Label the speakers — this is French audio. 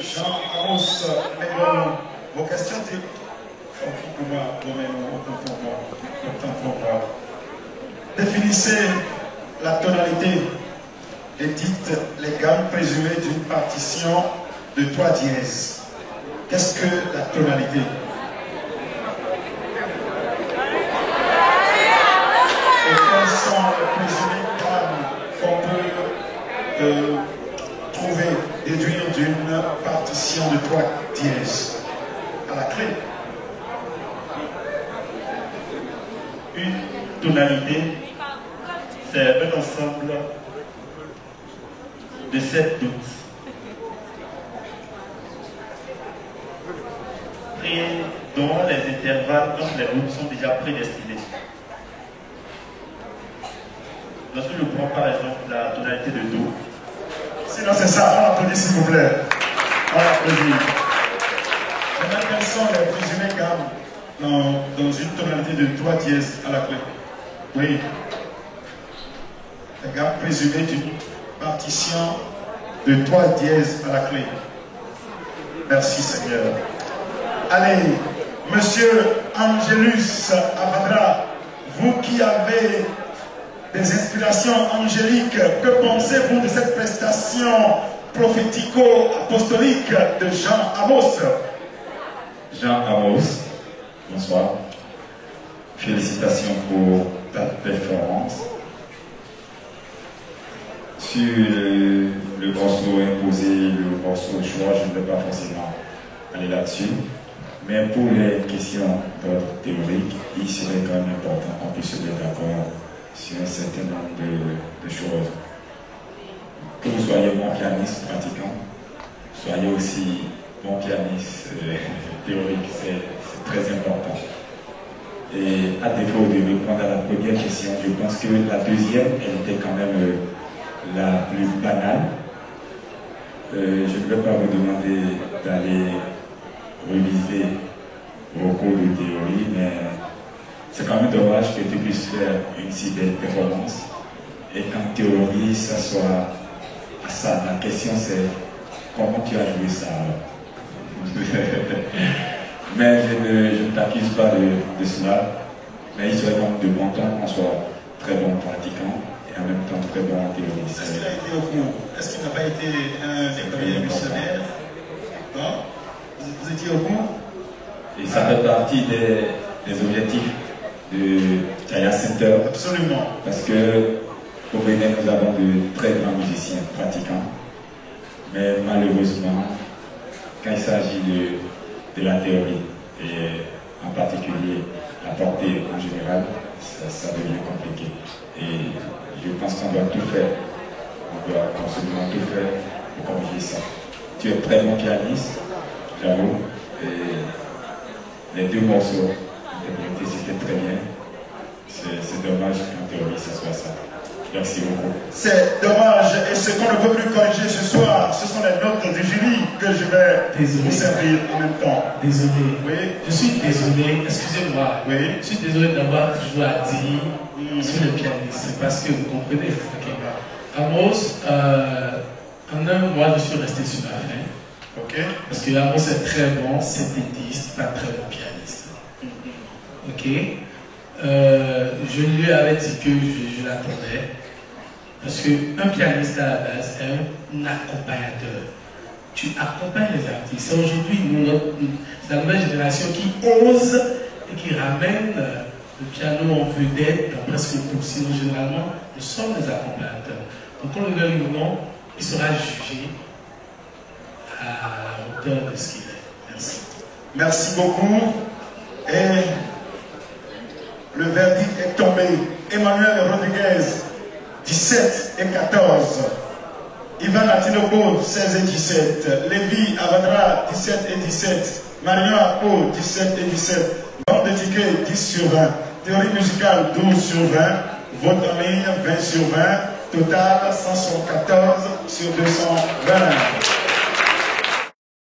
Speaker 1: Jean Amos, vos questions, pour moi, autant pour moi. Définissez la tonalité et dites les gammes présumées d'une partition de 3 dièse. Qu'est-ce que la tonalité? Et quelles sont les présumées gammes qu'on peut trouver, déduire d'une partition de 3 dièses à la clé?
Speaker 2: Une tonalité, c'est un ensemble de 7 notes. Et dont les intervalles entre les notes sont déjà prédestinés. Lorsque je prends par exemple la tonalité de Do.
Speaker 1: Sinon c'est ça, on applaudit s'il vous plaît. On applaudit. Maintenant, quelles sont les présumées gammes dans une tonalité de 3 dièses à la clé? Oui. Les gammes présumées d'une partition de 3 dièses à la clé. Merci Seigneur. Allez, Monsieur Angelus Avadra, vous qui avez des inspirations angéliques, que pensez-vous de cette prestation prophético-apostolique de Jean Amos?
Speaker 3: Jean Amos, bonsoir. Félicitations pour ta performance. Sur le morceau imposé, le morceau choix, je ne vais pas forcément aller là-dessus. Mais pour les questions d'ordre théorique, il serait quand même important qu'on puisse se mettre d'accord sur un certain nombre de choses. Que vous soyez bon pianiste pratiquant, soyez aussi bon pianiste théorique, c'est très important. Et à défaut de répondre à la première question, je pense que la deuxième, elle était quand même la plus banale. Je ne vais pas vous demander d'aller réviser vos cours de théorie, mais c'est quand même dommage que tu puisses faire une si belle performance et qu'en théorie, ça soit à ça. La question c'est comment tu as joué ça. Mais je ne t'accuse pas de cela, mais il serait quand même de bon temps qu'on soit très bon pratiquant et en même temps très bon en théorie.
Speaker 1: Est-ce qu'il a été au cours? Est-ce qu'il n'a pas été un écolier missionnaire? Non? Vous étiez au cours?
Speaker 3: Et ça fait partie des objectifs de Kaya Center.
Speaker 1: Absolument.
Speaker 3: Parce que au Bénin, nous avons de très grands musiciens pratiquants. Mais malheureusement, quand il s'agit de la théorie, et en particulier la portée en général, ça devient compliqué. Et je pense qu'on doit tout faire. On doit absolument tout faire pour corriger ça. Tu es très bon pianiste, j'avoue. Et les 2 morceaux interprétés, c'était très bien. C'est dommage qu'en théorie, ça soit ça. Merci beaucoup.
Speaker 1: C'est dommage. Et ce qu'on ne peut plus corriger ce soir, ce sont les notes du jury que je vais vous servir en même temps.
Speaker 4: Désolé.
Speaker 1: Oui.
Speaker 4: Je suis désolé. Excusez-moi.
Speaker 1: Oui.
Speaker 4: Je suis désolé d'avoir toujours à dire sur le pianiste. C'est parce que vous comprenez. Okay. Amos, en un mois, je suis resté sur ma fin.
Speaker 1: Ok.
Speaker 4: Parce que Amos est très bon synthétiste, pas très bon pianiste. Ok. Je lui avais dit que je l'attendais. Parce qu'un pianiste à la base est un accompagnateur. Tu accompagnes les artistes. C'est aujourd'hui la nouvelle génération qui ose et qui ramène le piano en vedette dans presque tout. Sinon, généralement, nous sommes des accompagnateurs. Donc, quand le veuille ou non, il sera jugé à la hauteur de ce qu'il est. Merci.
Speaker 1: Merci beaucoup. Et le verdict est tombé. Emmanuel Rodriguez, 17 et 14. Ivan Atinobo, 16 et 17. Lévi Avadra, 17 et 17. Marion Apo, 17 et 17. Vente de tickets, 10 sur 20. Théorie musicale, 12 sur 20. Vote en ligne, 20 sur 20. Total, 174 sur 220.